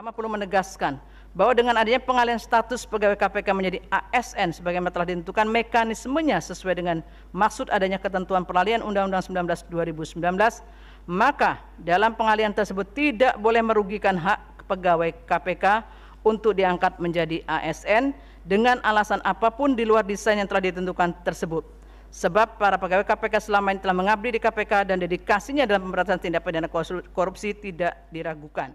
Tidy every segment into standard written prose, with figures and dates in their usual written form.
Pertama perlu menegaskan bahwa dengan adanya pengalihan status pegawai KPK menjadi ASN sebagaimana telah ditentukan mekanismenya sesuai dengan maksud adanya ketentuan peralihan Undang-Undang 19 2019, maka dalam pengalihan tersebut tidak boleh merugikan hak pegawai KPK untuk diangkat menjadi ASN dengan alasan apapun di luar desain yang telah ditentukan tersebut. Sebab para pegawai KPK selama ini telah mengabdi di KPK dan dedikasinya dalam pemberantasan tindak pidana korupsi tidak diragukan.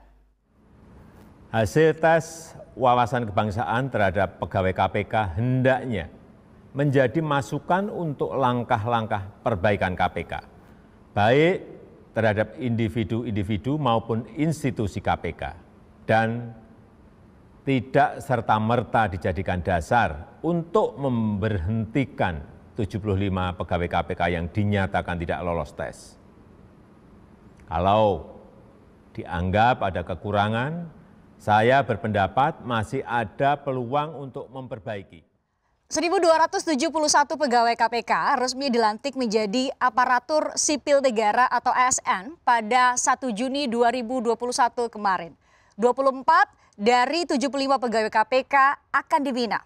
Hasil tes wawasan kebangsaan terhadap pegawai KPK hendaknya menjadi masukan untuk langkah-langkah perbaikan KPK, baik terhadap individu-individu maupun institusi KPK, dan tidak serta-merta dijadikan dasar untuk memberhentikan 75 pegawai KPK yang dinyatakan tidak lolos tes. Kalau dianggap ada kekurangan, saya berpendapat masih ada peluang untuk memperbaiki. 1.271 pegawai KPK resmi dilantik menjadi aparatur sipil negara atau ASN pada 1 Juni 2021 kemarin. 24 dari 75 pegawai KPK akan dibina.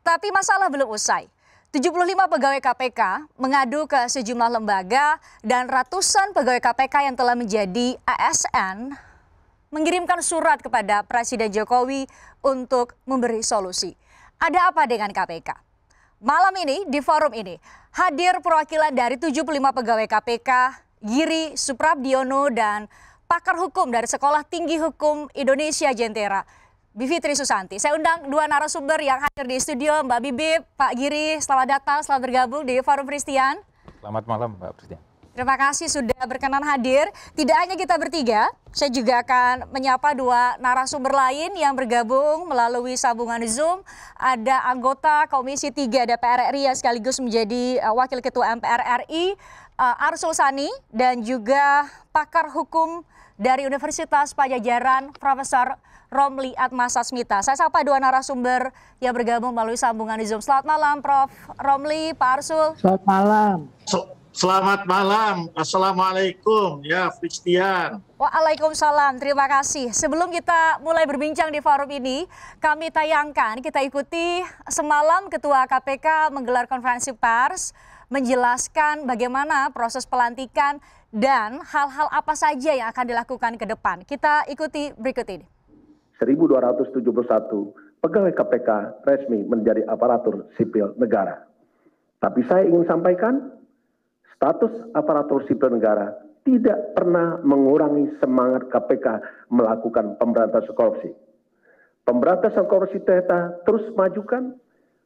Tapi masalah belum usai. 75 pegawai KPK mengadu ke sejumlah lembaga dan ratusan pegawai KPK yang telah menjadi ASN mengirimkan surat kepada Presiden Jokowi untuk memberi solusi. Ada apa dengan KPK? Malam ini di forum ini hadir perwakilan dari 75 pegawai KPK, Giri Suprabdiono dan pakar hukum dari Sekolah Tinggi Hukum Indonesia Jentera, Bivitri Susanti. Saya undang dua narasumber yang hadir di studio, Mbak Bibip, Pak Giri, selamat datang, selamat bergabung di Forum Christian. Selamat malam, Mbak Christian. Terima kasih sudah berkenan hadir. Tidak hanya kita bertiga, saya juga akan menyapa dua narasumber lain yang bergabung melalui sambungan Zoom. Ada anggota Komisi 3 DPR RI yang sekaligus menjadi Wakil Ketua MPR RI, Arsul Sani, dan juga pakar hukum dari Universitas Pajajaran, Profesor Romli Atmasasmita. Saya sapa dua narasumber yang bergabung melalui sambungan Zoom. Selamat malam, Prof. Romli, Pak Arsul. Selamat malam. Selamat malam. Assalamualaikum, ya Christian. Waalaikumsalam, terima kasih. Sebelum kita mulai berbincang di forum ini, kami tayangkan, kita ikuti semalam Ketua KPK menggelar konferensi pers, menjelaskan bagaimana proses pelantikan dan hal-hal apa saja yang akan dilakukan ke depan. Kita ikuti berikut ini. 1.271 pegawai KPK resmi menjadi aparatur sipil negara. Tapi saya ingin sampaikan, status aparatur sipil negara tidak pernah mengurangi semangat KPK melakukan pemberantasan korupsi. Pemberantasan korupsi kita terus majukan,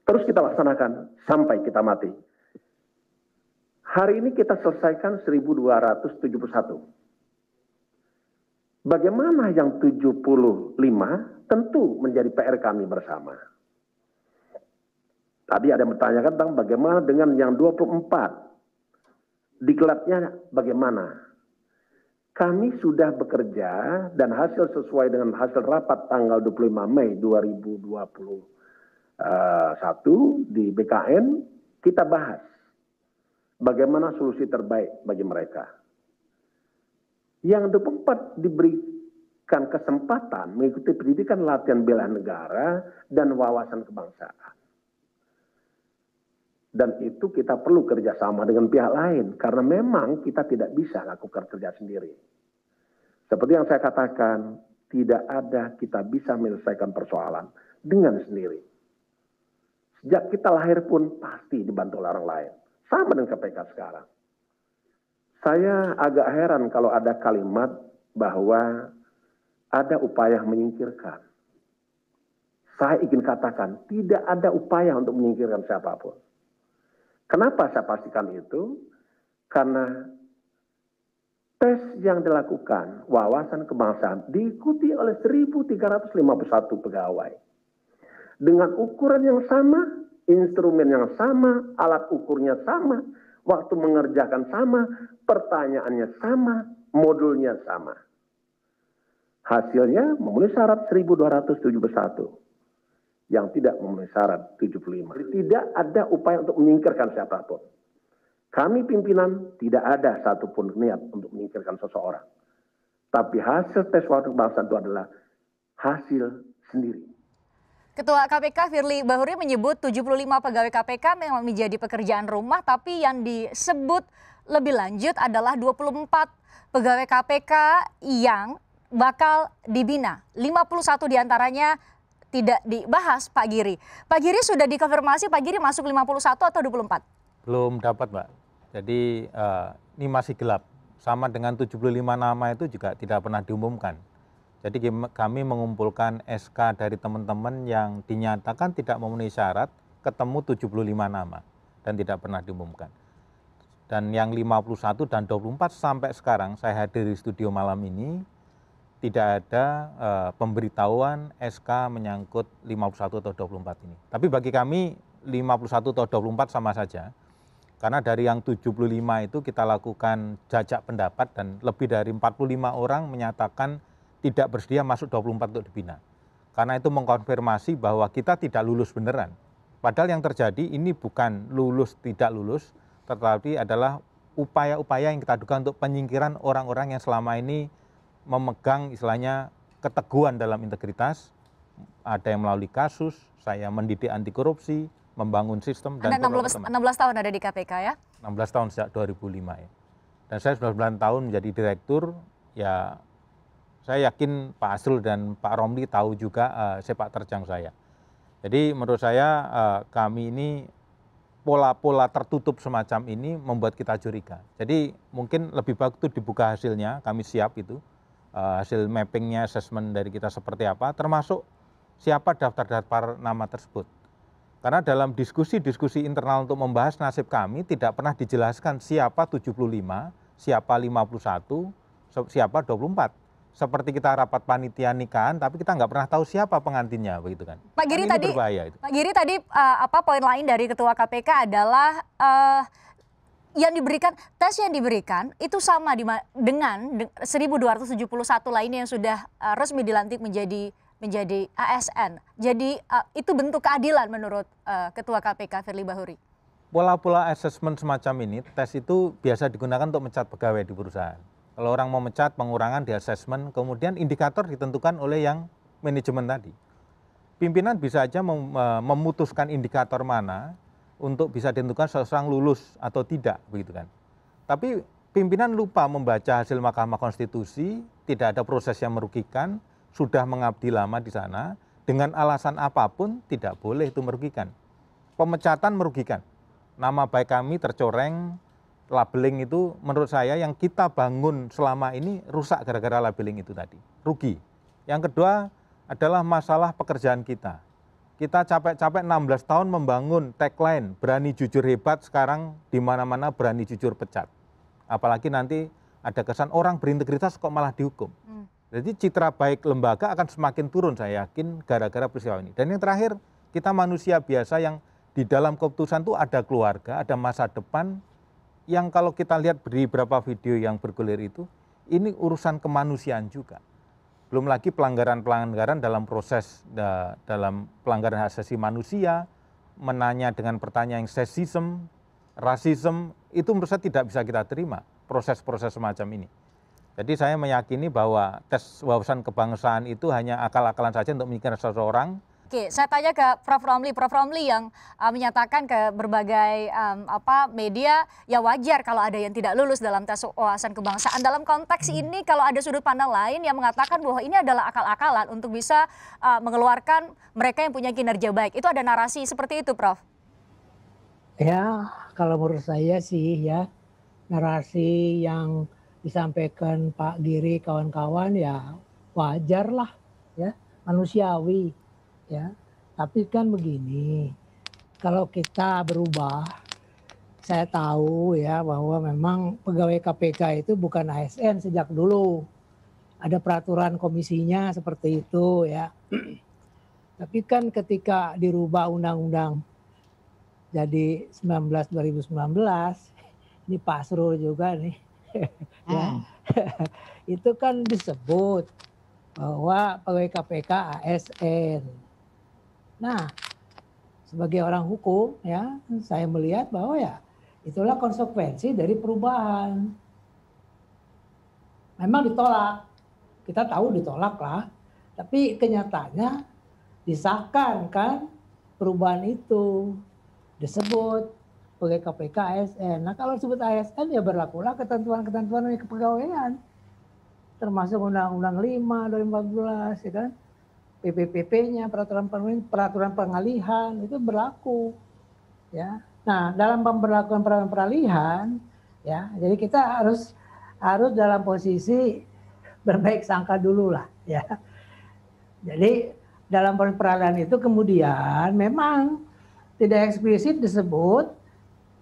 terus kita laksanakan sampai kita mati. Hari ini kita selesaikan 1.271. Bagaimana yang 75 tentu menjadi PR kami bersama. Tadi ada yang bertanyakan tentang bagaimana dengan yang 24. Diklatnya bagaimana? Kami sudah bekerja dan hasil sesuai dengan hasil rapat tanggal 25 Mei 2021 di BKN, kita bahas bagaimana solusi terbaik bagi mereka. Yang 24 diberikan kesempatan mengikuti pendidikan latihan bela negara dan wawasan kebangsaan. Dan itu kita perlu kerjasama dengan pihak lain, karena memang kita tidak bisa lakukan kerja sendiri. Seperti yang saya katakan, tidak ada kita bisa menyelesaikan persoalan dengan sendiri. Sejak kita lahir pun pasti dibantu orang lain. Sama dengan KPK sekarang. Saya agak heran kalau ada kalimat bahwa ada upaya menyingkirkan. Saya ingin katakan, tidak ada upaya untuk menyingkirkan siapapun. Kenapa saya pastikan itu? Karena tes yang dilakukan, wawasan kebangsaan, diikuti oleh 1.351 pegawai. Dengan ukuran yang sama, instrumen yang sama, alat ukurnya sama, waktu mengerjakan sama, pertanyaannya sama, modulnya sama. Hasilnya memenuhi syarat 1.271. Yang tidak memenuhi syarat 75. Tidak ada upaya untuk menyingkirkan siapapun. Kami pimpinan tidak ada satupun niat untuk menyingkirkan seseorang. Tapi hasil tes wawasan kebangsaan itu adalah hasil sendiri. Ketua KPK Firly Bahuri menyebut 75 pegawai KPK memang menjadi pekerjaan rumah, tapi yang disebut lebih lanjut adalah 24 pegawai KPK yang bakal dibina. 51 diantaranya tidak dibahas, Pak Giri. Pak Giri sudah dikonfirmasi, Pak Giri masuk 51 atau 24? Belum dapat, Mbak. Jadi ini masih gelap. Sama dengan 75 nama itu juga tidak pernah diumumkan. Jadi kami mengumpulkan SK dari teman-teman yang dinyatakan tidak memenuhi syarat, ketemu 75 nama dan tidak pernah diumumkan. Dan yang 51 dan 24 sampai sekarang saya hadir di studio malam ini, tidak ada pemberitahuan SK menyangkut 51 atau 24 ini. Tapi bagi kami 51 atau 24 sama saja. Karena dari yang 75 itu kita lakukan jajak pendapat dan lebih dari 45 orang menyatakan tidak bersedia masuk 24 untuk dibina. Karena itu mengkonfirmasi bahwa kita tidak lulus beneran. Padahal yang terjadi ini bukan lulus tidak lulus, tetapi adalah upaya-upaya yang kita duga untuk penyingkiran orang-orang yang selama ini memegang istilahnya keteguhan dalam integritas. Ada yang melalui kasus, saya mendidik anti korupsi, membangun sistem. Dan Anda 16 tahun ada di KPK ya? 16 tahun sejak 2005 ya. Dan saya 19 tahun menjadi direktur, ya saya yakin Pak Asrul dan Pak Romli tahu juga sepak terjang saya. Jadi menurut saya kami ini pola-pola tertutup semacam ini membuat kita curiga. Jadi mungkin lebih bagus itu dibuka hasilnya, kami siap itu. Hasil mappingnya, assessment dari kita seperti apa, termasuk siapa daftar-daftar nama tersebut. Karena dalam diskusi-diskusi internal untuk membahas nasib kami tidak pernah dijelaskan siapa 75, siapa 51, siapa 24. Seperti kita rapat panitia nikahan, tapi kita nggak pernah tahu siapa pengantinnya, begitu kan? Pak Giri kan tadi, berbahaya itu. Pak Giri tadi poin lain dari Ketua KPK adalah yang diberikan, tes yang diberikan itu sama dengan 1.271 lainnya yang sudah resmi dilantik menjadi ASN. Jadi itu bentuk keadilan menurut Ketua KPK Firly Bahuri. Pola-pola assessment semacam ini, tes itu biasa digunakan untuk mencat pegawai di perusahaan. Kalau orang mau mencat, pengurangan di assessment, kemudian indikator ditentukan oleh yang manajemen tadi. Pimpinan bisa aja memutuskan indikator mana untuk bisa ditentukan seseorang lulus atau tidak, begitu kan. Tapi pimpinan lupa membaca hasil Mahkamah Konstitusi, tidak ada proses yang merugikan, sudah mengabdi lama di sana, dengan alasan apapun tidak boleh itu merugikan. Pemecatan merugikan. Nama baik kami tercoreng, labeling itu menurut saya yang kita bangun selama ini rusak gara-gara labeling itu tadi, rugi. Yang kedua adalah masalah pekerjaan kita. Kita capek-capek 16 tahun membangun tagline, berani jujur hebat, sekarang di mana-mana berani jujur pecat. Apalagi nanti ada kesan orang berintegritas kok malah dihukum. Jadi citra baik lembaga akan semakin turun saya yakin gara-gara peristiwa ini. Dan yang terakhir, kita manusia biasa yang di dalam keputusan itu ada keluarga, ada masa depan, yang kalau kita lihat di beberapa video yang bergulir itu, ini urusan kemanusiaan juga. Belum lagi pelanggaran-pelanggaran dalam proses, dalam pelanggaran hak asasi manusia, menanya dengan pertanyaan yang sexism, rasisme, itu menurut saya tidak bisa kita terima, proses-proses semacam ini. Jadi saya meyakini bahwa tes wawasan kebangsaan itu hanya akal-akalan saja untuk memikirkan seseorang. Oke, saya tanya ke Prof. Romli yang menyatakan ke berbagai media, ya wajar kalau ada yang tidak lulus dalam tes wawasan kebangsaan. Dalam konteks ini kalau ada sudut pandang lain yang mengatakan bahwa ini adalah akal-akalan untuk bisa mengeluarkan mereka yang punya kinerja baik. Itu ada narasi seperti itu, Prof? Ya, kalau menurut saya sih ya, narasi yang disampaikan Pak Giri kawan-kawan ya wajar lah ya, manusiawi. Ya, tapi kan begini, kalau kita berubah, saya tahu ya bahwa memang pegawai KPK itu bukan ASN sejak dulu. Ada peraturan komisinya seperti itu ya. Tapi kan ketika dirubah undang-undang jadi 2019, ini Pak Asrul juga nih, ya, itu kan disebut bahwa pegawai KPK ASN. Nah, sebagai orang hukum ya, saya melihat bahwa ya itulah konsekuensi dari perubahan. Memang ditolak, kita tahu ditolak lah. Tapi kenyataannya disahkan kan perubahan itu, disebut pegawai KPK ASN. Nah kalau disebut ASN ya berlakulah ketentuan-ketentuan kepegawaian, termasuk Undang-Undang 5 2014 ya kan, PPPP-nya, peraturan pengalihan itu berlaku ya. Nah dalam pemberlakuan peraturan peralihan ya, jadi kita harus dalam posisi berbaik sangka dulu lah ya. Jadi dalam peralihan itu kemudian memang tidak eksplisit disebut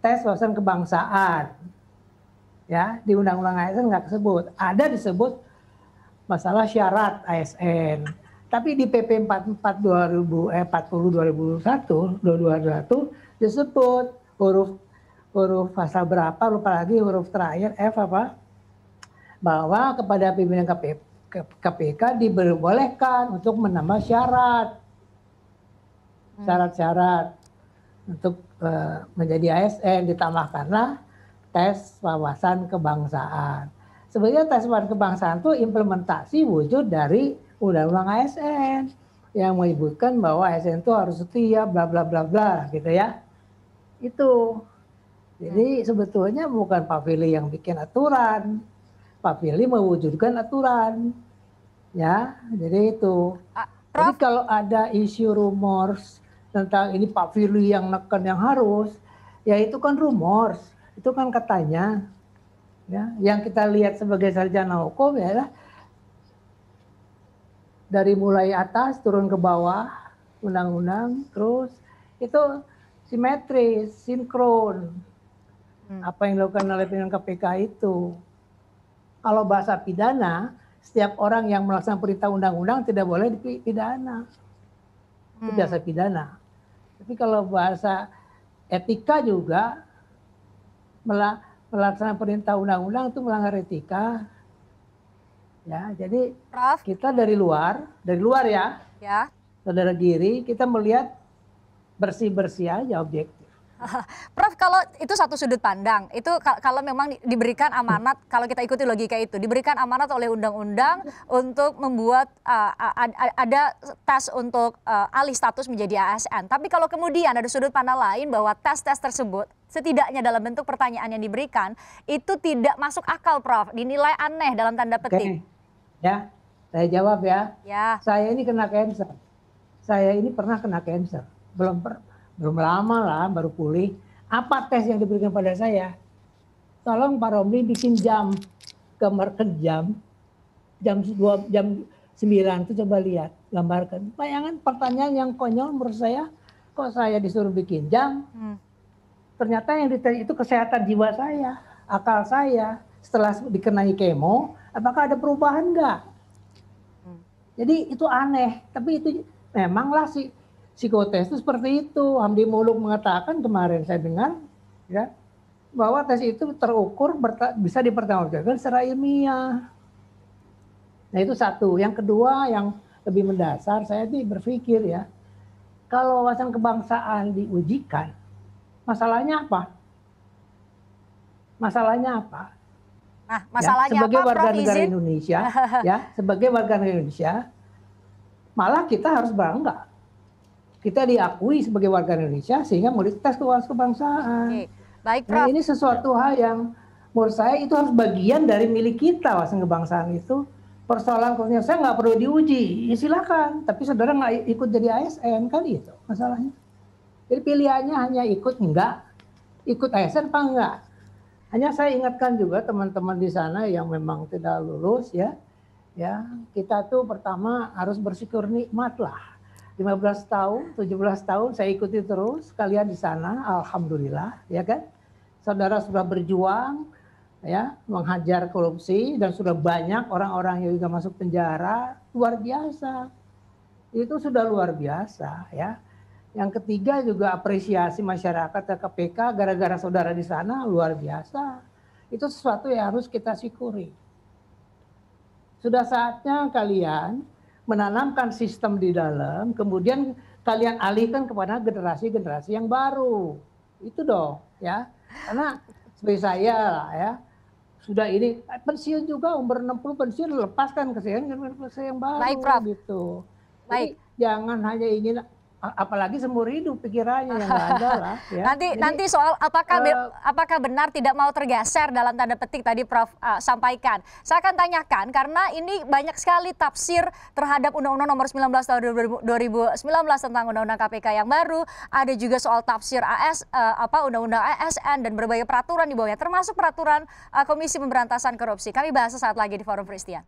tes wawasan kebangsaan. Ya, di Undang-Undang ASN nggak disebut. Ada disebut masalah syarat ASN. Tapi di PP 40 2001 disebut huruf pasal berapa, lupa lagi huruf terakhir F apa, bahwa kepada pimpinan KPK diperbolehkan untuk menambah syarat-syarat untuk menjadi ASN, ditambahkanlah tes wawasan kebangsaan. Sebenarnya tes wawasan kebangsaan itu implementasi wujud dari Undang-Undang ASN yang menyebutkan bahwa ASN itu harus setia bla bla bla bla gitu ya. Itu. Jadi sebetulnya bukan Pak Firly yang bikin aturan. Pak Firly mewujudkan aturan. Ya, jadi itu. Jadi kalau ada isu rumors tentang ini Pak Firly yang neken yang harus, ya itu kan rumors, itu kan katanya. Ya, yang kita lihat sebagai sarjana hukum ya dari mulai atas turun ke bawah undang-undang, terus itu simetris, sinkron. Apa yang dilakukan oleh pimpinan KPK itu. Kalau bahasa pidana, setiap orang yang melaksanakan perintah undang-undang tidak boleh dipidana. Itu bahasa pidana. Tapi kalau bahasa etika juga melaksanakan perintah undang-undang itu melanggar etika. Ya, jadi Prof, kita dari luar ya, saudara Giri, kita melihat bersih-bersih aja objektif. Prof, kalau itu satu sudut pandang, itu kalau memang diberikan amanat, kalau kita ikuti logika itu, diberikan amanat oleh undang-undang untuk membuat ada tes untuk alih status menjadi ASN. Tapi kalau kemudian ada sudut pandang lain bahwa tes-tes tersebut, setidaknya dalam bentuk pertanyaan yang diberikan, itu tidak masuk akal, Prof. Dinilai aneh dalam tanda petik. Ya, saya jawab ya. Ya. Saya ini kena cancer. Saya ini pernah kena cancer. Belum lama lah, baru pulih. Apa tes yang diberikan pada saya? Tolong Pak Romli bikin jam, gambar ke jam 9 itu coba lihat, gambarkan. Bayangan pertanyaan yang konyol menurut saya, kok saya disuruh bikin jam? Ternyata yang ditanya itu kesehatan jiwa saya, akal saya. Setelah dikenai kemo, apakah ada perubahan enggak? Jadi itu aneh, tapi itu memanglah psikotes itu seperti itu. Hamdi Muluk mengatakan kemarin saya dengar ya, bahwa tes itu terukur bisa dipertanggungjawabkan secara ilmiah. Nah itu satu. Yang kedua yang lebih mendasar, saya berpikir ya, kalau wawasan kebangsaan diujikan, masalahnya apa? Masalahnya apa? Nah, masalahnya ya, sebagai apa, warga Prof, negara izin? Indonesia, ya, sebagai warga negara Indonesia, malah kita harus bangga. Kita diakui sebagai warga Indonesia sehingga mau dites wawasan kebangsaan. Oke. Baik, Prof. Nah, ini sesuatu hal yang menurut saya itu harus bagian dari milik kita, wawasan kebangsaan itu. Persoalan khususnya saya nggak perlu diuji, ya silakan. Tapi saudara nggak ikut jadi ASN kan itu masalahnya. Jadi pilihannya hanya ikut ikut ASN apa enggak. Hanya saya ingatkan juga teman-teman di sana yang memang tidak lulus ya, kita tuh pertama harus bersyukur nikmat lah. 15 tahun, 17 tahun saya ikuti terus kalian di sana, alhamdulillah ya kan. Saudara sudah berjuang ya, menghajar korupsi dan sudah banyak orang-orang yang juga masuk penjara, luar biasa. Itu sudah luar biasa ya. Yang ketiga juga apresiasi masyarakat ke KPK gara-gara saudara di sana luar biasa. Itu sesuatu yang harus kita syukuri. Sudah saatnya kalian menanamkan sistem di dalam, kemudian kalian alihkan kepada generasi-generasi yang baru. Itu dong ya. Karena seperti saya lah ya, sudah ini pensiun juga umur 60 pensiun lepaskan ke saya yang baru. Baik, Prof. Gitu. Baik. Jadi, jangan hanya ingin apalagi seumur hidup pikirannya yang nggak ada lah. Ya. Nanti soal apakah benar tidak mau tergeser dalam tanda petik tadi Prof sampaikan. Saya akan tanyakan karena ini banyak sekali tafsir terhadap Undang-Undang Nomor 19 tahun 2019 tentang Undang-Undang KPK yang baru. Ada juga soal tafsir Undang-Undang ASN dan berbagai peraturan di bawahnya, termasuk peraturan Komisi Pemberantasan Korupsi. Kami bahas sesaat lagi di Forum Christian.